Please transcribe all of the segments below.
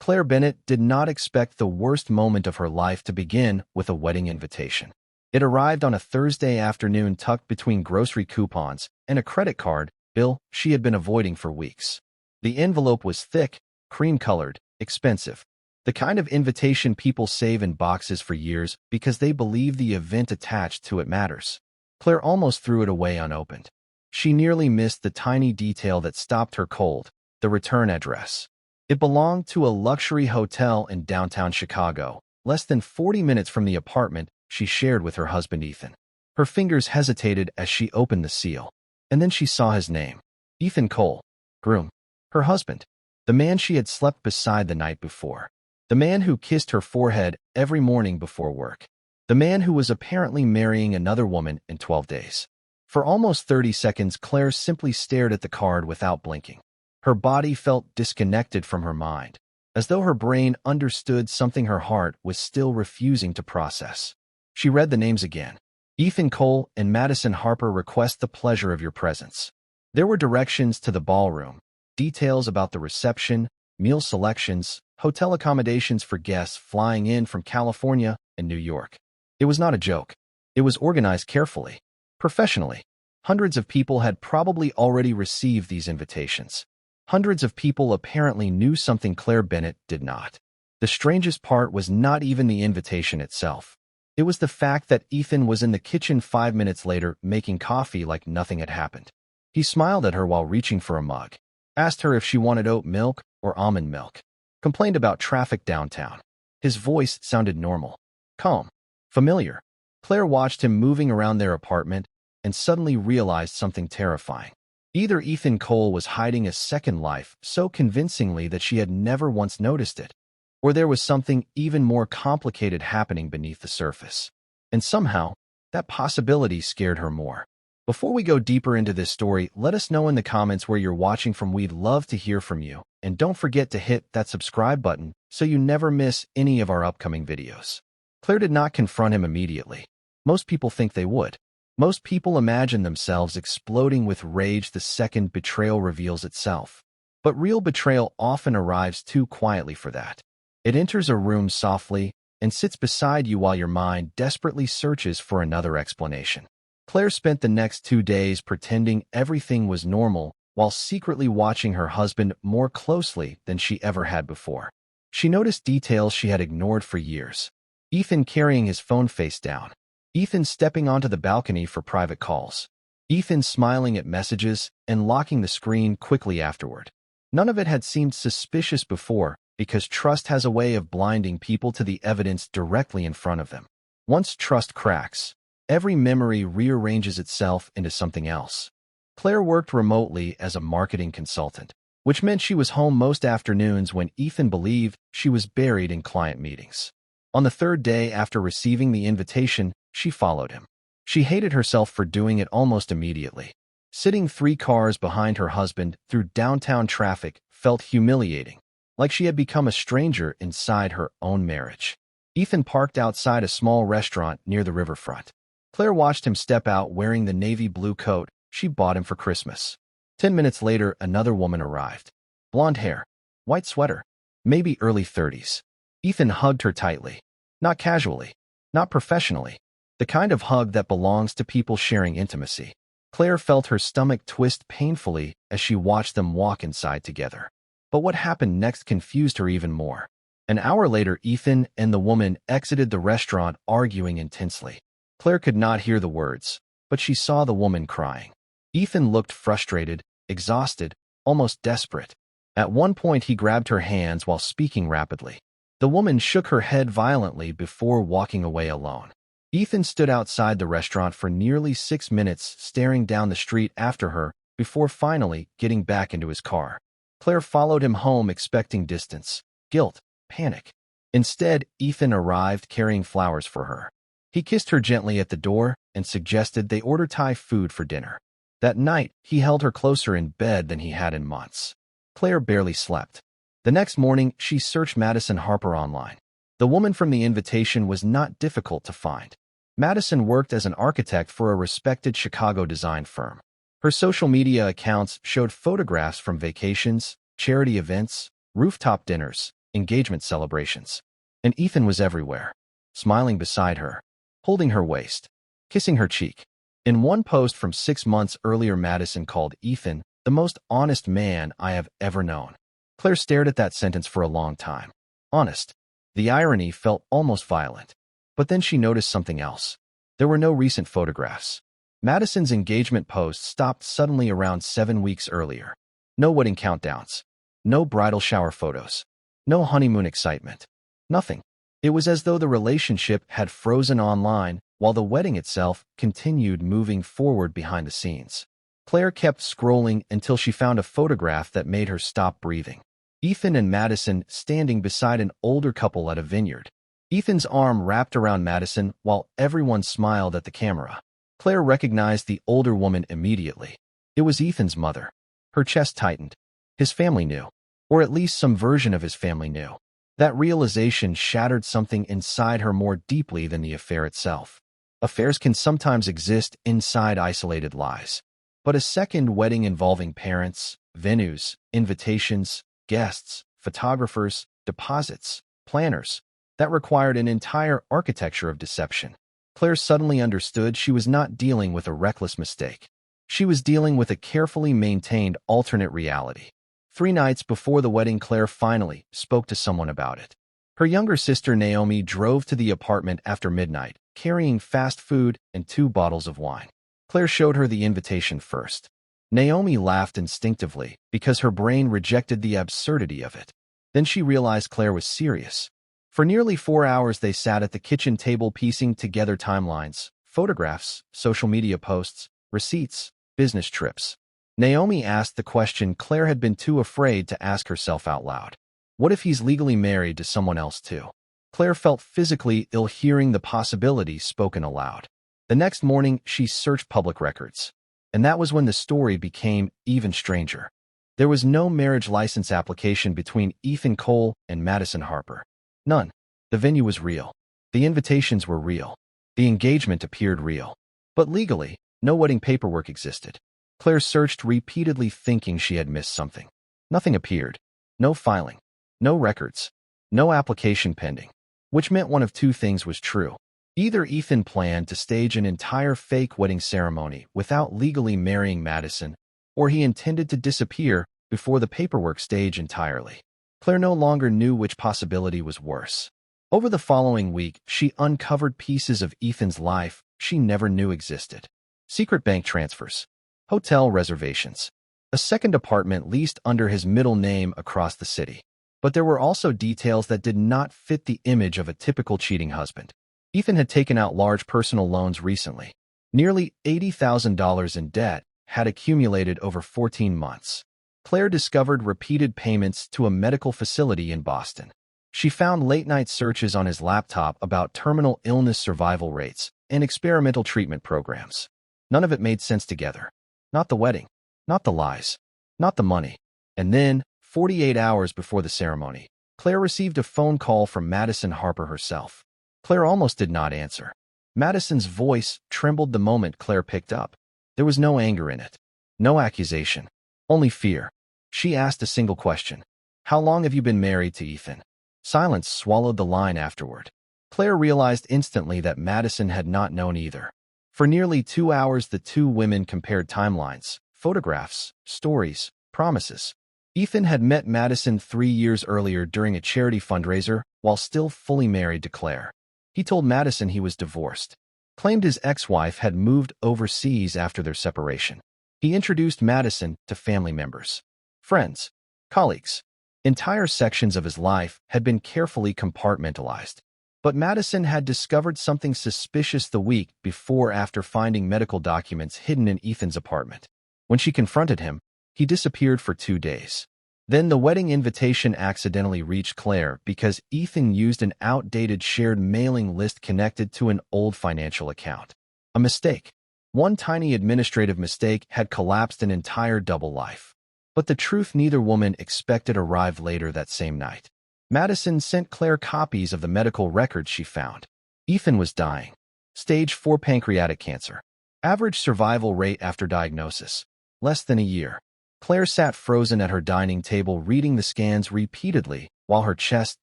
Claire Bennett did not expect the worst moment of her life to begin with a wedding invitation. It arrived on a Thursday afternoon tucked between grocery coupons and a credit card bill she had been avoiding for weeks. The envelope was thick, cream-colored, expensive. The kind of invitation people save in boxes for years because they believe the event attached to it matters. Claire almost threw it away unopened. She nearly missed the tiny detail that stopped her cold: the return address. It belonged to a luxury hotel in downtown Chicago, less than 40 minutes from the apartment she shared with her husband Ethan. Her fingers hesitated as she opened the seal, and then she saw his name: Ethan Cole, groom, her husband, the man she had slept beside the night before, the man who kissed her forehead every morning before work, the man who was apparently marrying another woman in 12 days. For almost 30 seconds, Claire simply stared at the card without blinking. Her body felt disconnected from her mind, as though her brain understood something her heart was still refusing to process. She read the names again. Ethan Cole and Madison Harper request the pleasure of your presence. There were directions to the ballroom, details about the reception, meal selections, hotel accommodations for guests flying in from California and New York. It was not a joke. It was organized carefully, professionally. Hundreds of people had probably already received these invitations. Hundreds of people apparently knew something Claire Bennett did not. The strangest part was not even the invitation itself. It was the fact that Ethan was in the kitchen 5 minutes later making coffee like nothing had happened. He smiled at her while reaching for a mug, asked her if she wanted oat milk or almond milk, complained about traffic downtown. His voice sounded normal, calm, familiar. Claire watched him moving around their apartment and suddenly realized something terrifying. Either Ethan Cole was hiding a second life so convincingly that she had never once noticed it, or there was something even more complicated happening beneath the surface. And somehow, that possibility scared her more. Before we go deeper into this story, let us know in the comments where you're watching from. We'd love to hear from you. And don't forget to hit that subscribe button so you never miss any of our upcoming videos. Claire did not confront him immediately. Most people think they would. Most people imagine themselves exploding with rage the second betrayal reveals itself. But real betrayal often arrives too quietly for that. It enters a room softly and sits beside you while your mind desperately searches for another explanation. Claire spent the next 2 days pretending everything was normal while secretly watching her husband more closely than she ever had before. She noticed details she had ignored for years. Ethan carrying his phone face down. Ethan stepping onto the balcony for private calls. Ethan smiling at messages and locking the screen quickly afterward. None of it had seemed suspicious before because trust has a way of blinding people to the evidence directly in front of them. Once trust cracks, every memory rearranges itself into something else. Claire worked remotely as a marketing consultant, which meant she was home most afternoons when Ethan believed she was buried in client meetings. On the third day after receiving the invitation, she followed him. She hated herself for doing it almost immediately. Sitting 3 cars behind her husband through downtown traffic felt humiliating, like she had become a stranger inside her own marriage. Ethan parked outside a small restaurant near the riverfront. Claire watched him step out wearing the navy blue coat she bought him for Christmas. 10 minutes later, another woman arrived. Blonde hair, white sweater, maybe early 30s. Ethan hugged her tightly. Not casually, not professionally. The kind of hug that belongs to people sharing intimacy. Claire felt her stomach twist painfully as she watched them walk inside together. But what happened next confused her even more. An hour later, Ethan and the woman exited the restaurant arguing intensely. Claire could not hear the words, but she saw the woman crying. Ethan looked frustrated, exhausted, almost desperate. At one point, he grabbed her hands while speaking rapidly. The woman shook her head violently before walking away alone. Ethan stood outside the restaurant for nearly 6 minutes, staring down the street after her, before finally getting back into his car. Claire followed him home expecting distance, guilt, panic. Instead, Ethan arrived carrying flowers for her. He kissed her gently at the door and suggested they order Thai food for dinner. That night, he held her closer in bed than he had in months. Claire barely slept. The next morning, she searched Madison Harper online. The woman from the invitation was not difficult to find. Madison worked as an architect for a respected Chicago design firm. Her social media accounts showed photographs from vacations, charity events, rooftop dinners, engagement celebrations. And Ethan was everywhere, smiling beside her, holding her waist, kissing her cheek. In one post from 6 months earlier, Madison called Ethan the most honest man I have ever known. Claire stared at that sentence for a long time. Honest. The irony felt almost violent. But then she noticed something else. There were no recent photographs. Madison's engagement post stopped suddenly around 7 weeks earlier. No wedding countdowns. No bridal shower photos. No honeymoon excitement. Nothing. It was as though the relationship had frozen online while the wedding itself continued moving forward behind the scenes. Claire kept scrolling until she found a photograph that made her stop breathing. Ethan and Madison standing beside an older couple at a vineyard. Ethan's arm wrapped around Madison while everyone smiled at the camera. Claire recognized the older woman immediately. It was Ethan's mother. Her chest tightened. His family knew. Or at least some version of his family knew. That realization shattered something inside her more deeply than the affair itself. Affairs can sometimes exist inside isolated lies. But a second wedding involving parents, venues, invitations, guests, photographers, deposits, planners, that required an entire architecture of deception. Claire suddenly understood she was not dealing with a reckless mistake. She was dealing with a carefully maintained alternate reality. 3 nights before the wedding, Claire finally spoke to someone about it. Her younger sister Naomi drove to the apartment after midnight, carrying fast food and 2 bottles of wine. Claire showed her the invitation first. Naomi laughed instinctively because her brain rejected the absurdity of it. Then she realized Claire was serious. For nearly 4 hours they sat at the kitchen table piecing together timelines, photographs, social media posts, receipts, business trips. Naomi asked the question Claire had been too afraid to ask herself out loud. What if he's legally married to someone else too? Claire felt physically ill hearing the possibility spoken aloud. The next morning, she searched public records. And that was when the story became even stranger. There was no marriage license application between Ethan Cole and Madison Harper. None. The venue was real. The invitations were real. The engagement appeared real. But legally, no wedding paperwork existed. Claire searched repeatedly, thinking she had missed something. Nothing appeared. No filing. No records. No application pending. Which meant one of 2 things was true. Either Ethan planned to stage an entire fake wedding ceremony without legally marrying Madison, or he intended to disappear before the paperwork stage entirely. Claire no longer knew which possibility was worse. Over the following week, she uncovered pieces of Ethan's life she never knew existed. Secret bank transfers. Hotel reservations. A second apartment leased under his middle name across the city. But there were also details that did not fit the image of a typical cheating husband. Ethan had taken out large personal loans recently. Nearly $80,000 in debt had accumulated over 14 months. Claire discovered repeated payments to a medical facility in Boston. She found late-night searches on his laptop about terminal illness survival rates and experimental treatment programs. None of it made sense together. Not the wedding. Not the lies. Not the money. And then, 48 hours before the ceremony, Claire received a phone call from Madison Harper herself. Claire almost did not answer. Madison's voice trembled the moment Claire picked up. There was no anger in it. No accusation. Only fear. She asked a single question. How long have you been married to Ethan? Silence swallowed the line afterward. Claire realized instantly that Madison had not known either. For nearly 2 hours, the 2 women compared timelines, photographs, stories, promises. Ethan had met Madison 3 years earlier during a charity fundraiser while still fully married to Claire. He told Madison he was divorced, claimed his ex-wife had moved overseas after their separation. He introduced Madison to family members, friends, colleagues. Entire sections of his life had been carefully compartmentalized. But Madison had discovered something suspicious the week before after finding medical documents hidden in Ethan's apartment. When she confronted him, he disappeared for 2 days. Then the wedding invitation accidentally reached Claire because Ethan used an outdated shared mailing list connected to an old financial account. A mistake. One tiny administrative mistake had collapsed an entire double life. But the truth neither woman expected arrived later that same night. Madison sent Claire copies of the medical records she found. Ethan was dying. Stage 4 pancreatic cancer. Average survival rate after diagnosis. Less than a year. Claire sat frozen at her dining table reading the scans repeatedly while her chest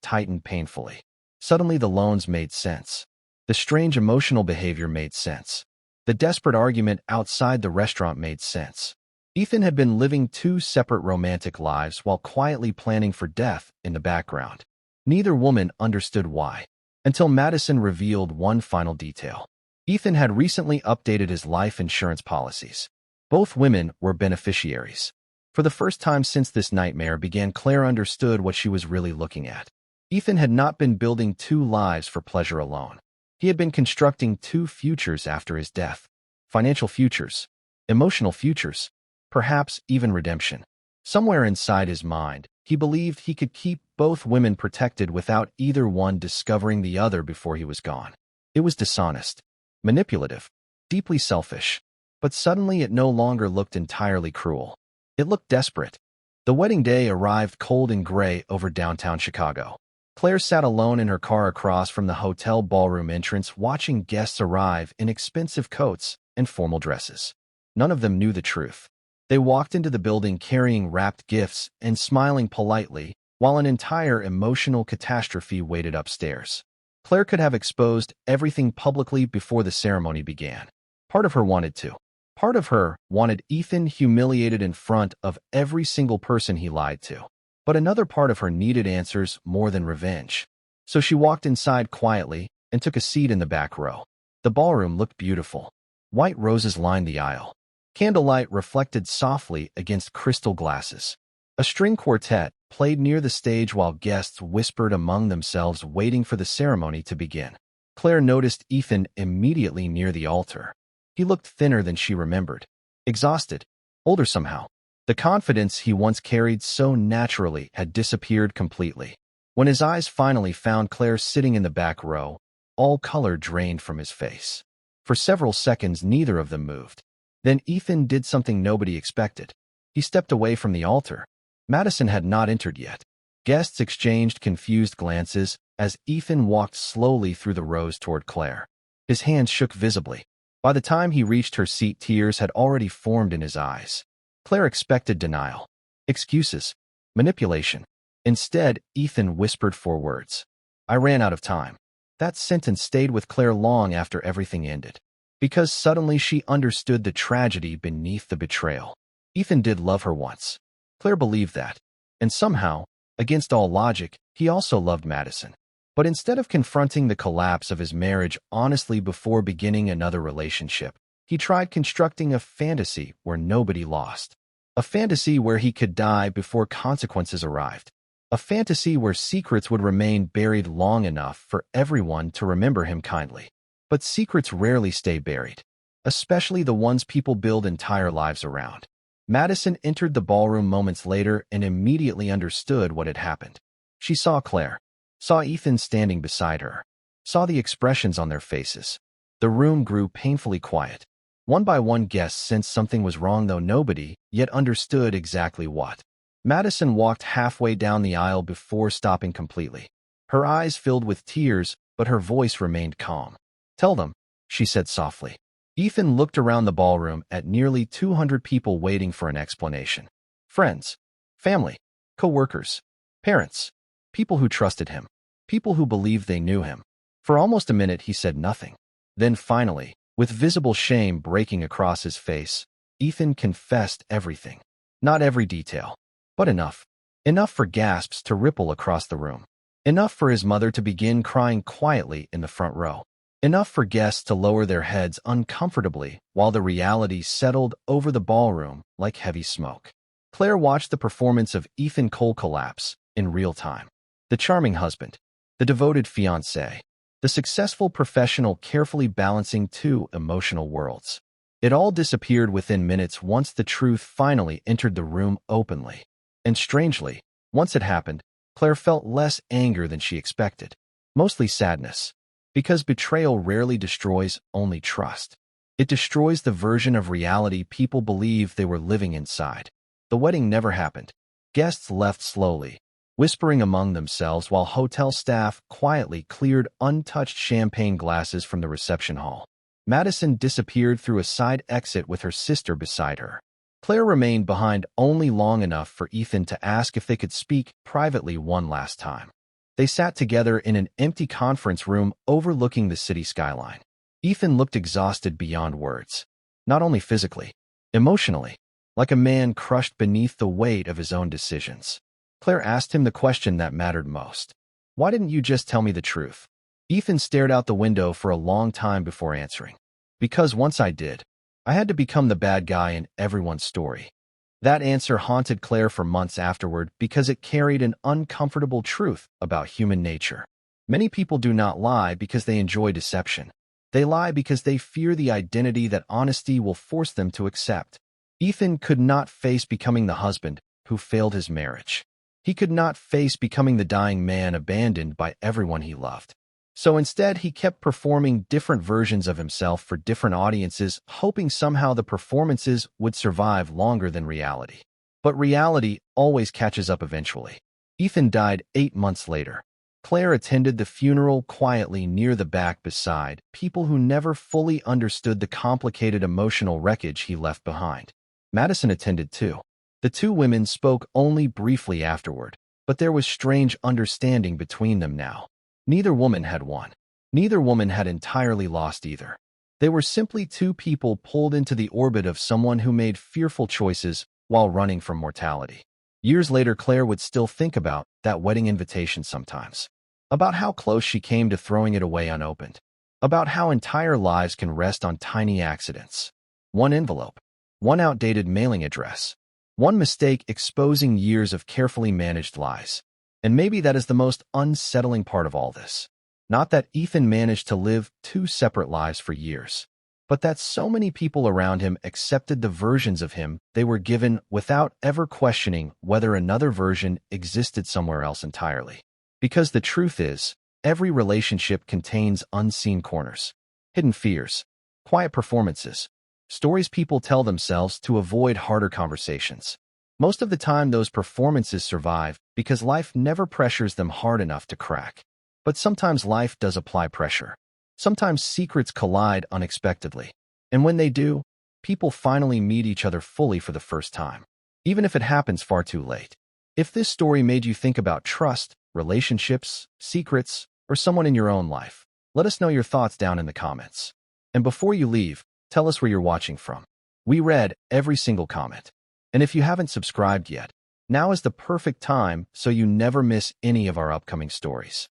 tightened painfully. Suddenly the loans made sense. The strange emotional behavior made sense. The desperate argument outside the restaurant made sense. Ethan had been living two separate romantic lives while quietly planning for death in the background. Neither woman understood why, until Madison revealed one final detail. Ethan had recently updated his life insurance policies. Both women were beneficiaries. For the first time since this nightmare began, Claire understood what she was really looking at. Ethan had not been building two lives for pleasure alone. He had been constructing two futures after his death. Financial futures, emotional futures, perhaps even redemption. Somewhere inside his mind, he believed he could keep both women protected without either one discovering the other before he was gone. It was dishonest, manipulative, deeply selfish, but suddenly it no longer looked entirely cruel. It looked desperate. The wedding day arrived cold and gray over downtown Chicago. Claire sat alone in her car across from the hotel ballroom entrance, watching guests arrive in expensive coats and formal dresses. None of them knew the truth. They walked into the building carrying wrapped gifts and smiling politely, while an entire emotional catastrophe waited upstairs. Claire could have exposed everything publicly before the ceremony began. Part of her wanted to. Part of her wanted Ethan humiliated in front of every single person he lied to. But another part of her needed answers more than revenge. So she walked inside quietly and took a seat in the back row. The ballroom looked beautiful. White roses lined the aisle. Candlelight reflected softly against crystal glasses. A string quartet played near the stage while guests whispered among themselves, waiting for the ceremony to begin. Claire noticed Ethan immediately near the altar. He looked thinner than she remembered. Exhausted. Older somehow. The confidence he once carried so naturally had disappeared completely. When his eyes finally found Claire sitting in the back row, all color drained from his face. For several seconds, neither of them moved. Then Ethan did something nobody expected. He stepped away from the altar. Madison had not entered yet. Guests exchanged confused glances as Ethan walked slowly through the rows toward Claire. His hands shook visibly. By the time he reached her seat, tears had already formed in his eyes. Claire expected denial, excuses, manipulation. Instead, Ethan whispered 4 words. "I ran out of time." That sentence stayed with Claire long after everything ended, because suddenly she understood the tragedy beneath the betrayal. Ethan did love her once. Claire believed that. And somehow, against all logic, he also loved Madison. But instead of confronting the collapse of his marriage honestly before beginning another relationship, he tried constructing a fantasy where nobody lost. A fantasy where he could die before consequences arrived. A fantasy where secrets would remain buried long enough for everyone to remember him kindly. But secrets rarely stay buried, especially the ones people build entire lives around. Madison entered the ballroom moments later and immediately understood what had happened. She saw Claire, saw Ethan standing beside her, saw the expressions on their faces. The room grew painfully quiet. One by one, guests sensed something was wrong, though nobody yet understood exactly what. Madison walked halfway down the aisle before stopping completely. Her eyes filled with tears, but her voice remained calm. "Tell them," she said softly. Ethan looked around the ballroom at nearly 200 people waiting for an explanation. Friends, family, co-workers, parents, people who trusted him, people who believed they knew him. For almost a minute he said nothing. Then finally, with visible shame breaking across his face, Ethan confessed everything. Not every detail, but enough. Enough for gasps to ripple across the room. Enough for his mother to begin crying quietly in the front row. Enough for guests to lower their heads uncomfortably while the reality settled over the ballroom like heavy smoke. Claire watched the performance of Ethan Cole collapse in real time. The charming husband, the devoted fiancé, the successful professional carefully balancing two emotional worlds. It all disappeared within minutes once the truth finally entered the room openly. And strangely, once it happened, Claire felt less anger than she expected. Mostly sadness. Because betrayal rarely destroys only trust. It destroys the version of reality people believe they were living inside. The wedding never happened. Guests left slowly, whispering among themselves while hotel staff quietly cleared untouched champagne glasses from the reception hall. Madison disappeared through a side exit with her sister beside her. Claire remained behind only long enough for Ethan to ask if they could speak privately one last time. They sat together in an empty conference room overlooking the city skyline. Ethan looked exhausted beyond words, not only physically, emotionally, like a man crushed beneath the weight of his own decisions. Claire asked him the question that mattered most. Why didn't you just tell me the truth? Ethan stared out the window for a long time before answering. Because once I did, I had to become the bad guy in everyone's story. That answer haunted Claire for months afterward because it carried an uncomfortable truth about human nature. Many people do not lie because they enjoy deception. They lie because they fear the identity that honesty will force them to accept. Ethan could not face becoming the husband who failed his marriage. He could not face becoming the dying man abandoned by everyone he loved. So instead, he kept performing different versions of himself for different audiences, hoping somehow the performances would survive longer than reality. But reality always catches up eventually. Ethan died 8 months later. Claire attended the funeral quietly near the back beside people who never fully understood the complicated emotional wreckage he left behind. Madison attended too. The two women spoke only briefly afterward, but there was strange understanding between them now. Neither woman had won. Neither woman had entirely lost either. They were simply two people pulled into the orbit of someone who made fearful choices while running from mortality. Years later, Claire would still think about that wedding invitation sometimes. About how close she came to throwing it away unopened. About how entire lives can rest on tiny accidents. One envelope. One outdated mailing address. One mistake exposing years of carefully managed lies. And maybe that is the most unsettling part of all this. Not that Ethan managed to live 2 separate lives for years, but that so many people around him accepted the versions of him they were given without ever questioning whether another version existed somewhere else entirely. Because the truth is, every relationship contains unseen corners, hidden fears, quiet performances, stories people tell themselves to avoid harder conversations. Most of the time, those performances survive because life never pressures them hard enough to crack. But sometimes life does apply pressure. Sometimes secrets collide unexpectedly. And when they do, people finally meet each other fully for the first time, even if it happens far too late. If this story made you think about trust, relationships, secrets, or someone in your own life, let us know your thoughts down in the comments. And before you leave, tell us where you're watching from. We read every single comment. And if you haven't subscribed yet, now is the perfect time so you never miss any of our upcoming stories.